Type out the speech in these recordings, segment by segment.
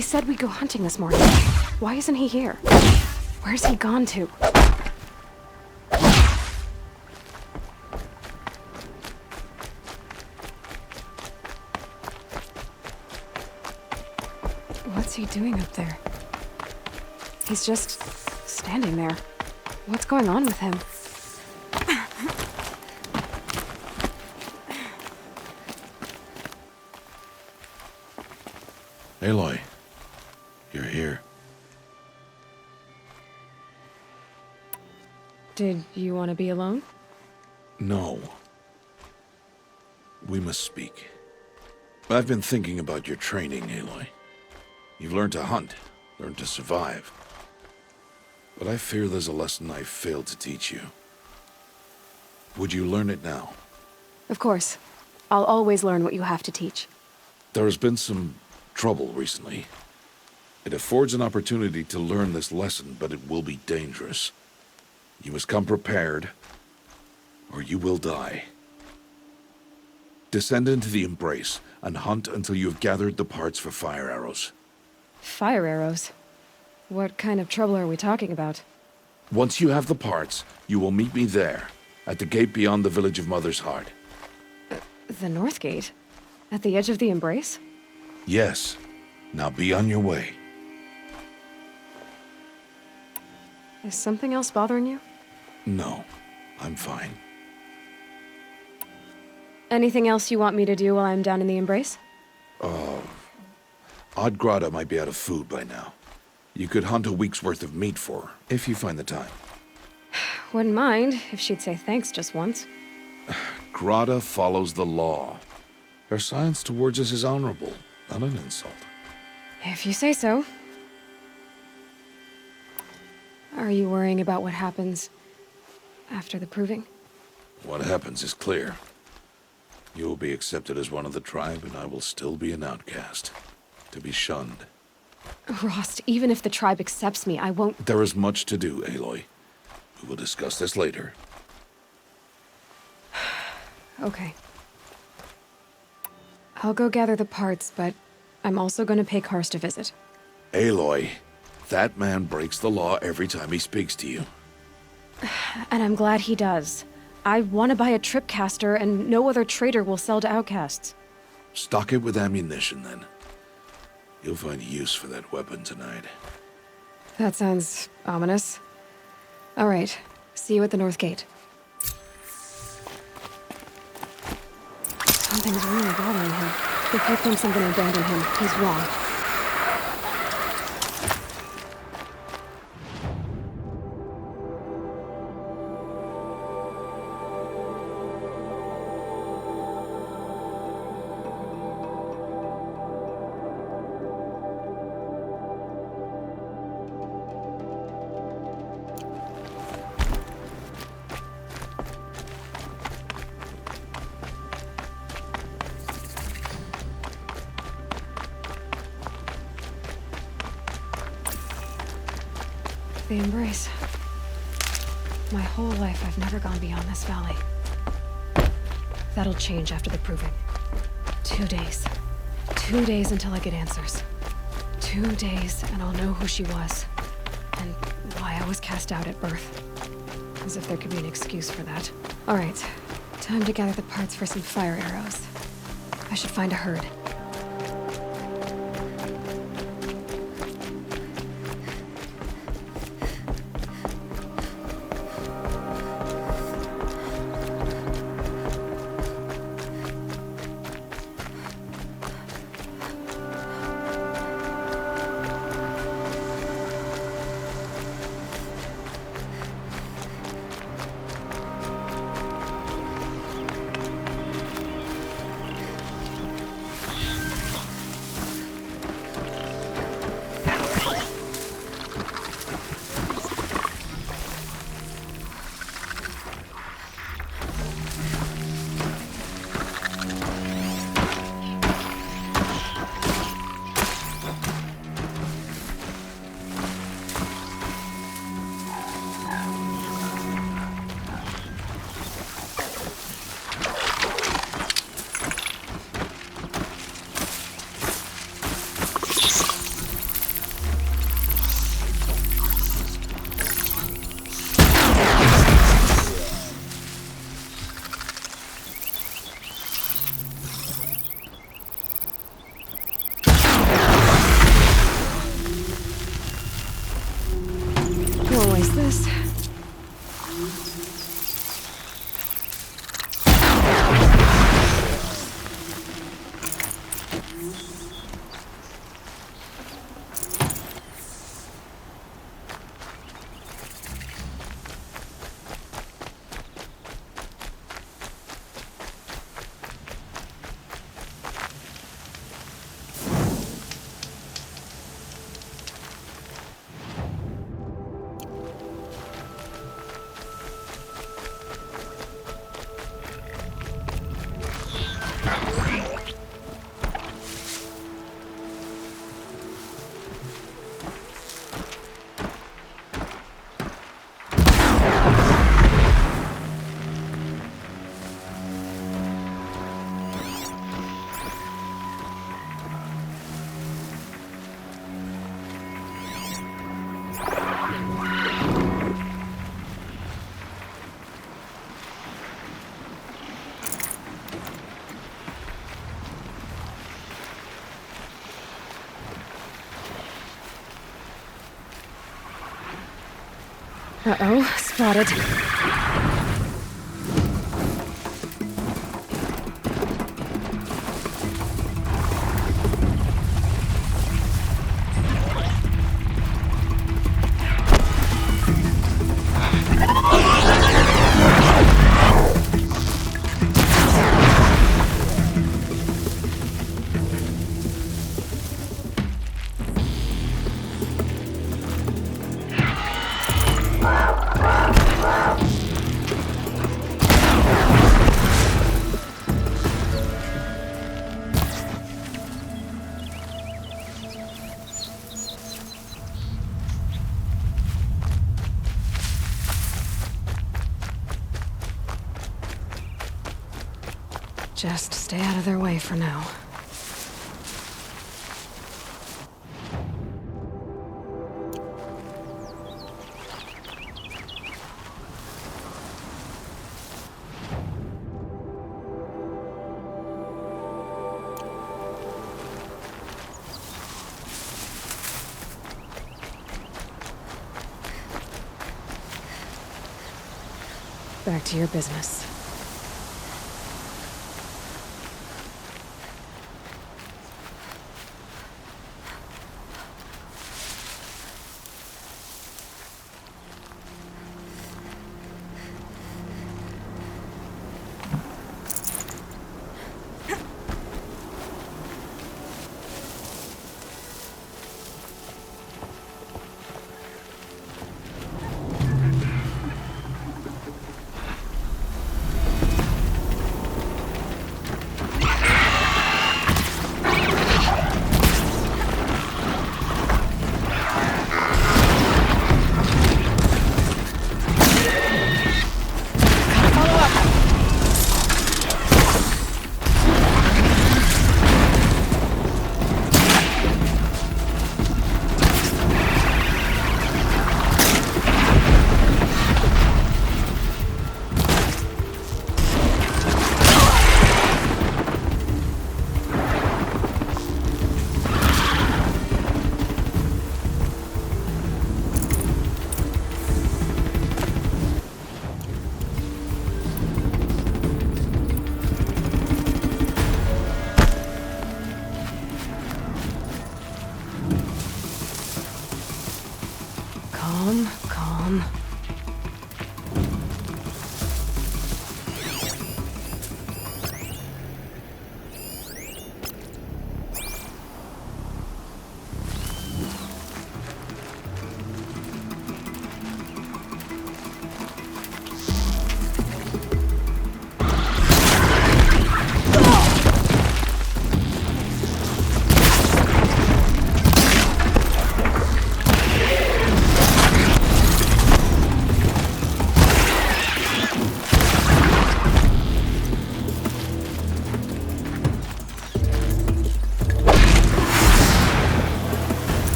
We said we'd go hunting this morning. Why isn't he here? Where's he gone to? What's he doing up there? He's just standing there. What's going on with him? Aloy, you're here. Did you want to be alone? No. We must speak. I've been thinking about your training, Aloy. You've learned to hunt, learned to survive. But I fear there's a lesson I failed to teach you. Would you learn it now? Of course. I'll always learn what you have to teach. There has been some trouble recently. It affords an opportunity to learn this lesson, but it will be dangerous. You must come prepared, or you will die. Descend into the Embrace and hunt until you have gathered the parts for fire arrows. Fire arrows? What kind of trouble are we talking about? Once you have the parts, you will meet me there, at the gate beyond the village of Mother's Heart. The North Gate? At the edge of the Embrace? Yes. Now be on your way. Is something else bothering you? No, I'm fine. Anything else you want me to do while I'm down in the Embrace? Odd Grotto might be out of food by now. You could hunt a week's worth of meat for her, if you find the time. Wouldn't mind if she'd say thanks just once. Grotto follows the law. Her science towards us is honorable, not an insult. If you say so. Are you worrying about what happens after the proving? What happens is clear. You will be accepted as one of the tribe, and I will still be an outcast. To be shunned. Rost, even if the tribe accepts me, I won't— There is much to do, Aloy. We will discuss this later. Okay. I'll go gather the parts, but I'm also gonna pay Karst a visit. Aloy, that man breaks the law every time he speaks to you. And I'm glad he does. I want to buy a tripcaster, and no other trader will sell to outcasts. Stock it with ammunition, then. You'll find use for that weapon tonight. That sounds ominous. All right. See you at the North Gate. Something's really bothering him. If he thinks I'm gonna abandon him, he's wrong. The Embrace. My whole life, I've never gone beyond this valley. That'll change after the proving. 2 days. 2 days until I get answers. 2 days, and I'll know who she was. And why I was cast out at birth. As if there could be an excuse for that. All right. Time to gather the parts for some fire arrows. I should find a herd. is this? Uh-oh, spotted. Just stay out of their way for now. Back to your business.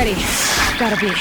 ready. Gotta be.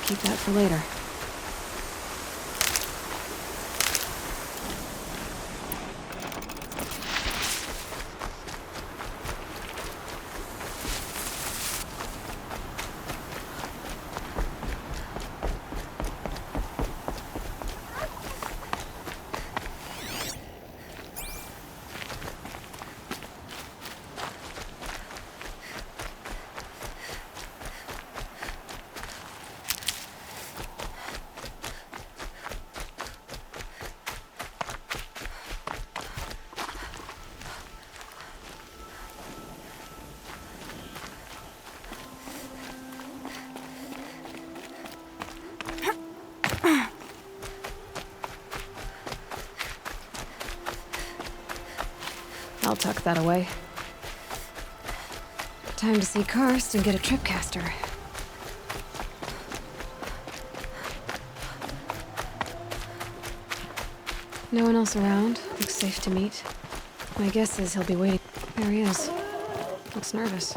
Keep that for later. I'll tuck that away. Time to see Karst and get a tripcaster. No one else around. Looks safe to meet. My guess is he'll be waiting. There he is. Looks nervous.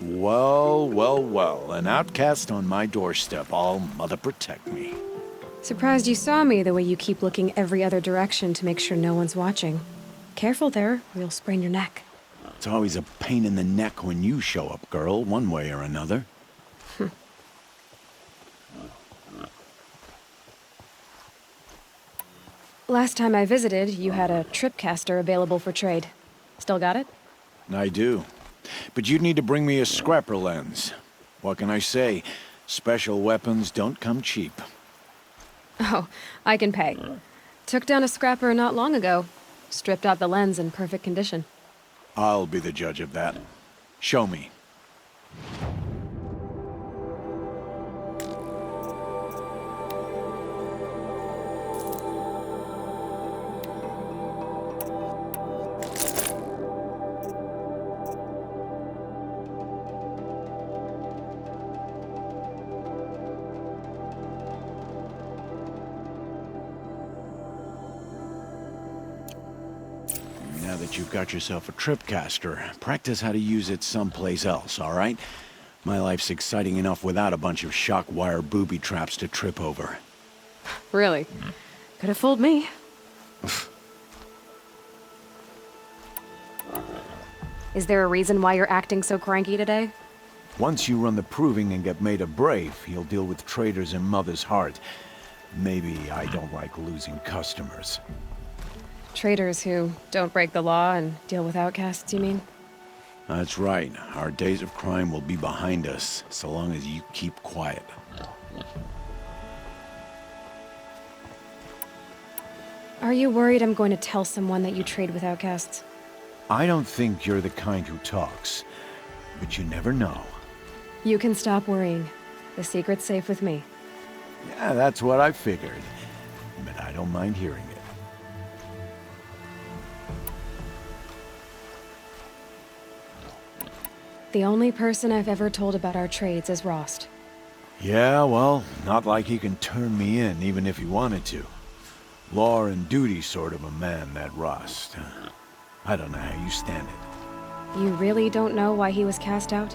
Well, well, well. An outcast on my doorstep. All mother protect me. Surprised you saw me the way you keep looking every other direction to make sure no one's watching. Careful there, or you'll sprain your neck. It's always a pain in the neck when you show up, girl, one way or another. Last time I visited, you had a tripcaster available for trade. Still got it? I do. But you'd need to bring me a scrapper lens. What can I say? Special weapons don't come cheap. Oh, I can pay. Took down a scrapper not long ago. Stripped out the lens in perfect condition. I'll be the judge of that. Show me. Now that you've got yourself a tripcaster, practice how to use it someplace else, all right? My life's exciting enough without a bunch of shock wire booby traps to trip over. Really? Could have fooled me. Is there a reason why you're acting so cranky today? Once you run the proving and get made a brave, you'll deal with traitors in Mother's Heart. Maybe I don't like losing customers. Traitors who don't break the law and deal with outcasts, you mean? That's right. Our days of crime will be behind us, so long as you keep quiet. Are you worried I'm going to tell someone that you trade with outcasts? I don't think you're the kind who talks, but you never know. You can stop worrying. The secret's safe with me. Yeah, that's what I figured. But I don't mind hearing it. The only person I've ever told about our trades is Rost. Yeah, well, not like he can turn me in, even if he wanted to. Law and duty sort of a man, that Rost. I don't know how you stand it. You really don't know why he was cast out?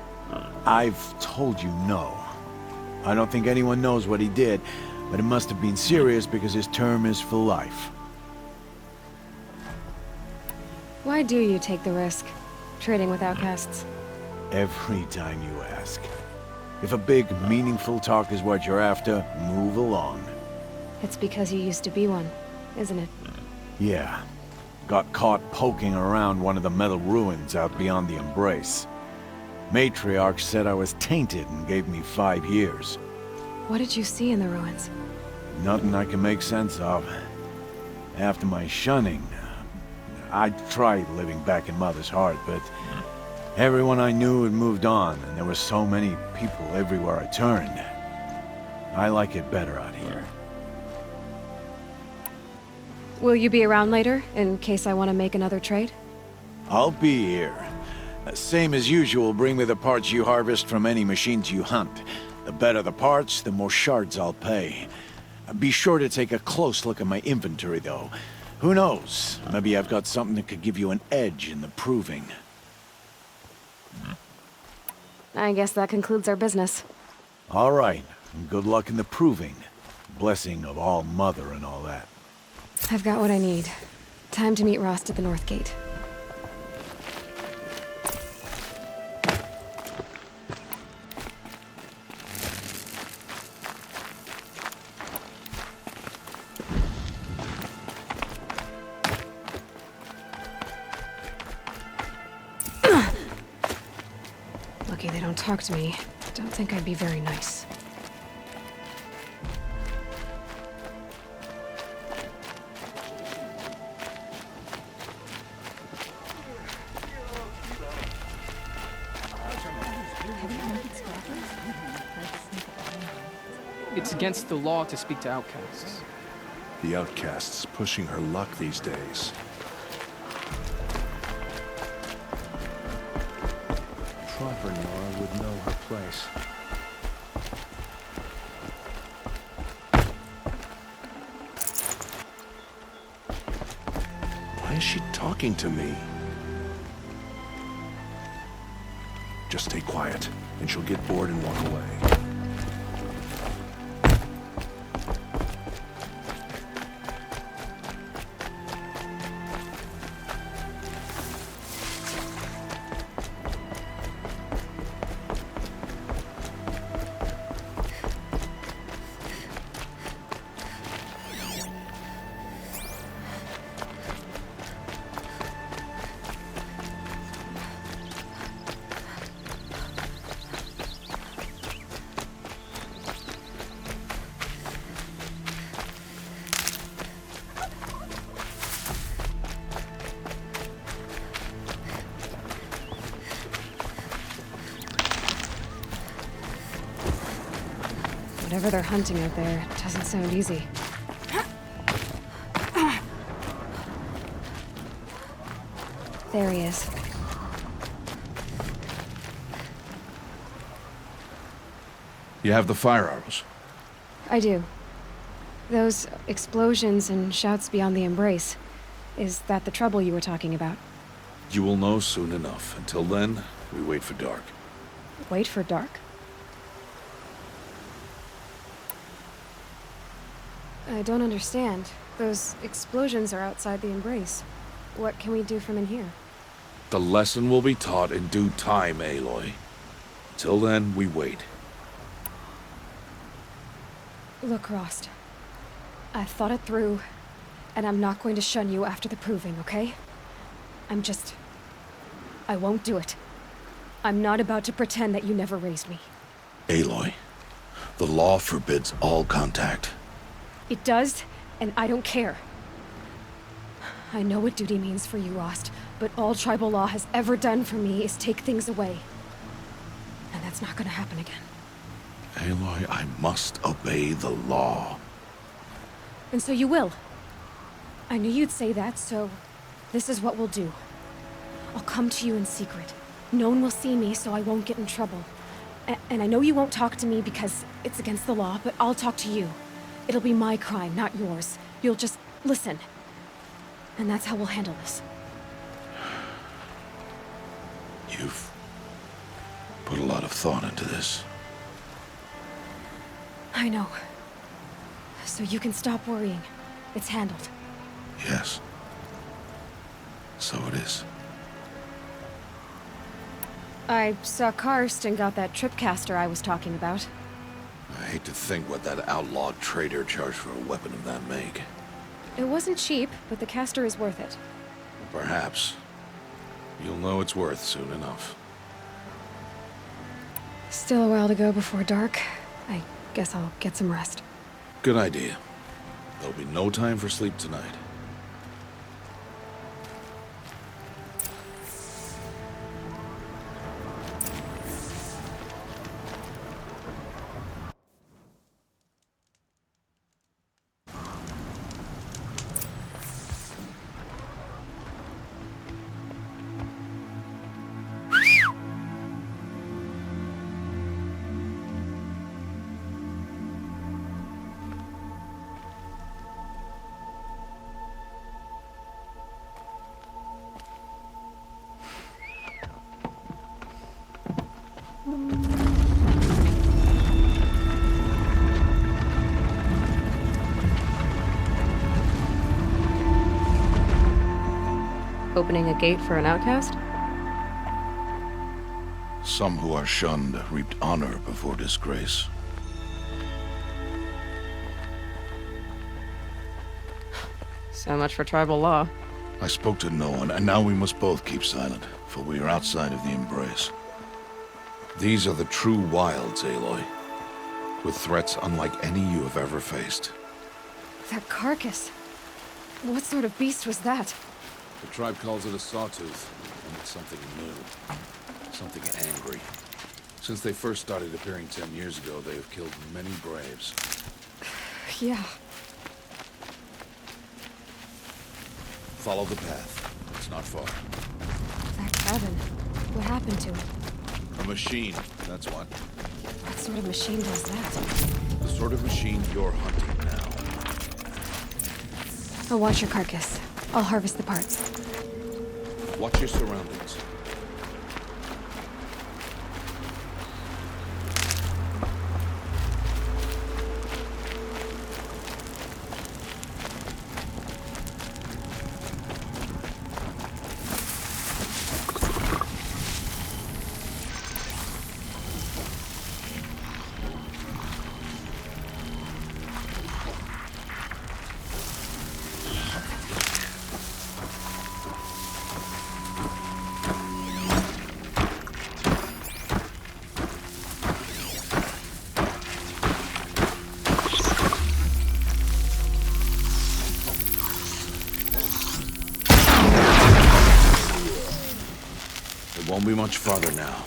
I've told you no. I don't think anyone knows what he did, but it must have been serious because his term is for life. Why do you take the risk? Trading with outcasts. Every time you ask. If a big, meaningful talk is what you're after, move along. It's because you used to be one, isn't it? Yeah. Got caught poking around one of the metal ruins out beyond the Embrace. Matriarch said I was tainted and gave me 5 years. What did you see in the ruins? Nothing I can make sense of. After my shunning, I tried living back in Mother's heart, but everyone I knew had moved on, and there were so many people everywhere I turned. I like it better out here. Will you be around later, in case I want to make another trade? I'll be here. Same as usual, bring me the parts you harvest from any machines you hunt. The better the parts, the more shards I'll pay. Be sure to take a close look at my inventory, though. Who knows? Maybe I've got something that could give you an edge in the proving. I guess that concludes our business. All right. Good luck in the proving. Blessing of All Mother and all that. I've got what I need. Time to meet Rost at the North Gate. Lucky they don't talk to me. Don't think I'd be very nice. It's against the law to speak to outcasts. The outcast's pushing her luck these days. Proper Nora would know her place. Why is she talking to me? Just stay quiet, and she'll get bored and walk away. Whatever they're hunting out there, it doesn't sound easy. There he is. You have the fire arrows. I do. Those explosions and shouts beyond the Embrace. Is that the trouble you were talking about? You will know soon enough. Until then, we wait for dark. Wait for dark? I don't understand. Those explosions are outside the Embrace. What can we do from in here? The lesson will be taught in due time, Aloy. Till then, we wait. Look, Rost. I've thought it through, and I'm not going to shun you after the proving, okay? I won't do it. I'm not about to pretend that you never raised me. Aloy, the law forbids all contact. It does, and I don't care. I know what duty means for you, Rost, but all tribal law has ever done for me is take things away. And that's not gonna happen again. Aloy, I must obey the law. And so you will. I knew you'd say that, so this is what we'll do. I'll come to you in secret. No one will see me, so I won't get in trouble. And I know you won't talk to me because it's against the law, but I'll talk to you. It'll be my crime, not yours. You'll just listen. And that's how we'll handle this. You've put a lot of thought into this. I know. So you can stop worrying. It's handled. Yes. So it is. I saw Karst got that tripcaster I was talking about. I hate to think what that outlawed trader charged for a weapon of that make. It wasn't cheap, but the caster is worth it. Perhaps. You'll know it's worth soon enough. Still a while to go before dark. I guess I'll get some rest. Good idea. There'll be no time for sleep tonight. Opening a gate for an outcast? Some who are shunned reaped honor before disgrace. So much for tribal law. I spoke to no one, and now we must both keep silent, for we are outside of the embrace. These are the true wilds, Aloy, with threats unlike any you have ever faced. That carcass. What sort of beast was that? The tribe calls it a sawtooth, and it's something new. Something angry. Since they first started appearing 10 years ago, they have killed many braves. Yeah. Follow the path. It's not far. That cabin. What happened to it? A machine, that's what. What sort of machine does that? The sort of machine you're hunting now. I'll watch your carcass. I'll harvest the parts. Watch your surroundings. Won't be much farther now.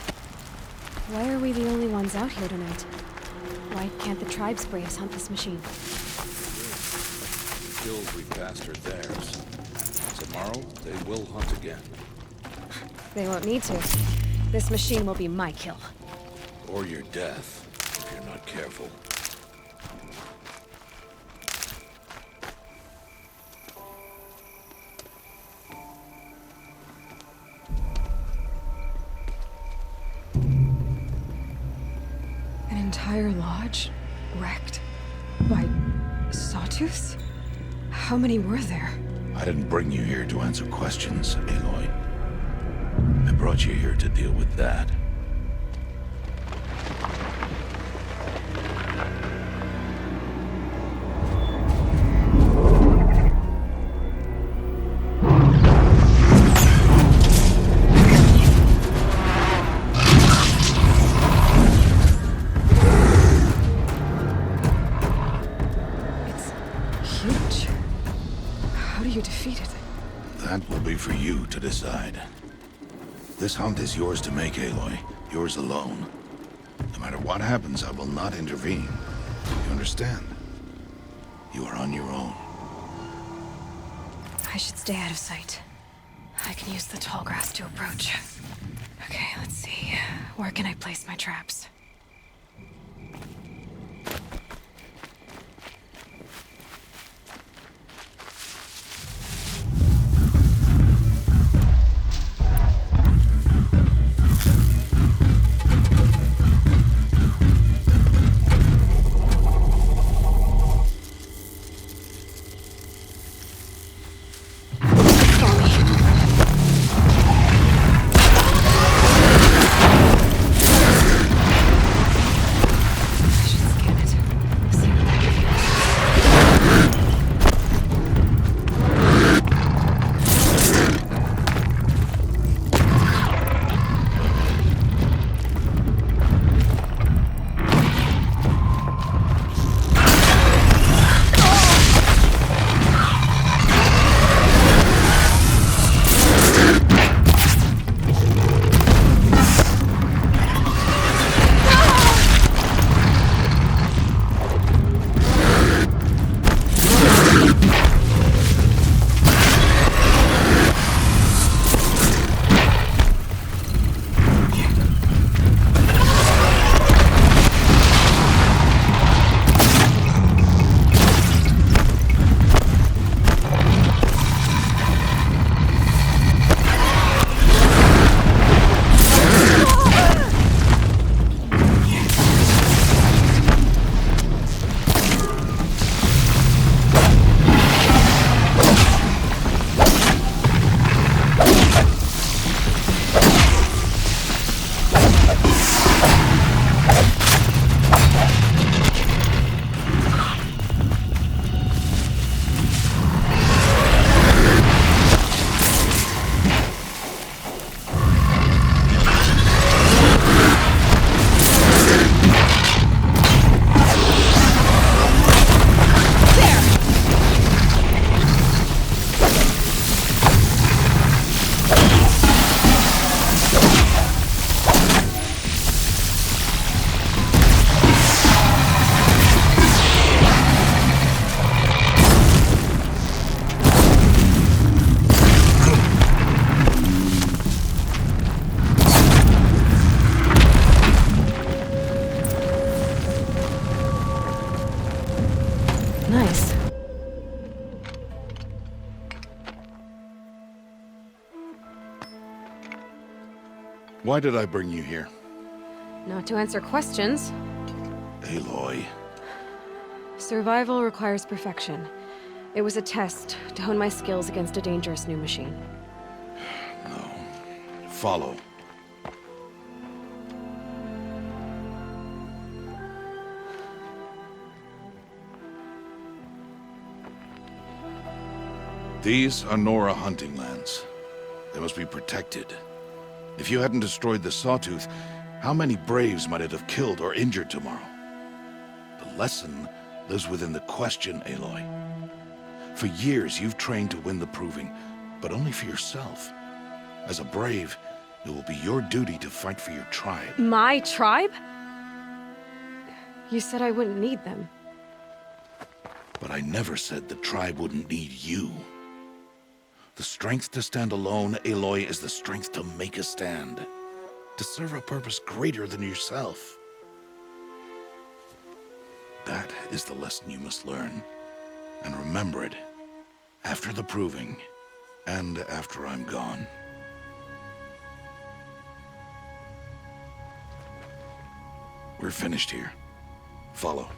Why are we the only ones out here tonight? Why can't the tribe sprays hunt this machine? The kills we passed are theirs. Tomorrow, they will hunt again. They won't need to. This machine will be my kill. Or your death, if you're not careful. Entire lodge wrecked by sawtooths? How many were there? I didn't bring you here to answer questions, Aloy. I brought you here to deal with that. That will be for you to decide. This hunt is yours to make, Aloy. Yours alone. No matter what happens, I will not intervene. You understand? You are on your own. I should stay out of sight. I can use the tall grass to approach. Okay, let's see. Where can I place my traps? Why did I bring you here? Not to answer questions. Aloy. Survival requires perfection. It was a test to hone my skills against a dangerous new machine. No. Follow. These are Nora hunting lands. They must be protected. If you hadn't destroyed the Sawtooth, how many Braves might it have killed or injured tomorrow? The lesson lives within the question, Aloy. For years, you've trained to win the Proving, but only for yourself. As a Brave, it will be your duty to fight for your tribe. My tribe? You said I wouldn't need them. But I never said the tribe wouldn't need you. The strength to stand alone, Aloy, is the strength to make a stand. To serve a purpose greater than yourself. That is the lesson you must learn. And remember it. After the Proving. And after I'm gone. We're finished here. Follow.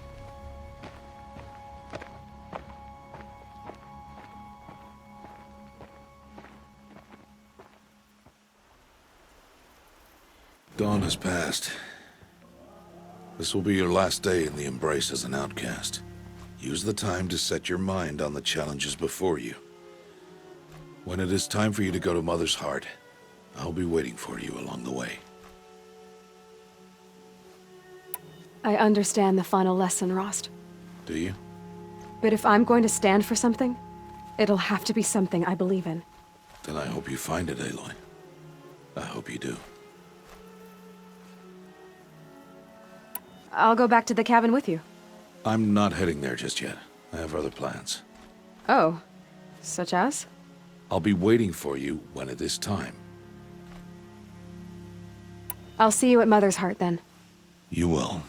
Dawn has passed. This will be your last day in the Embrace as an outcast. Use the time to set your mind on the challenges before you. When it is time for you to go to Mother's Heart, I'll be waiting for you along the way. I understand the final lesson, Rost. Do you? But if I'm going to stand for something, it'll have to be something I believe in. Then I hope you find it, Aloy. I hope you do. I'll go back to the cabin with you. I'm not heading there just yet. I have other plans. Oh, such as? I'll be waiting for you when it is time. I'll see you at Mother's Heart then. You will.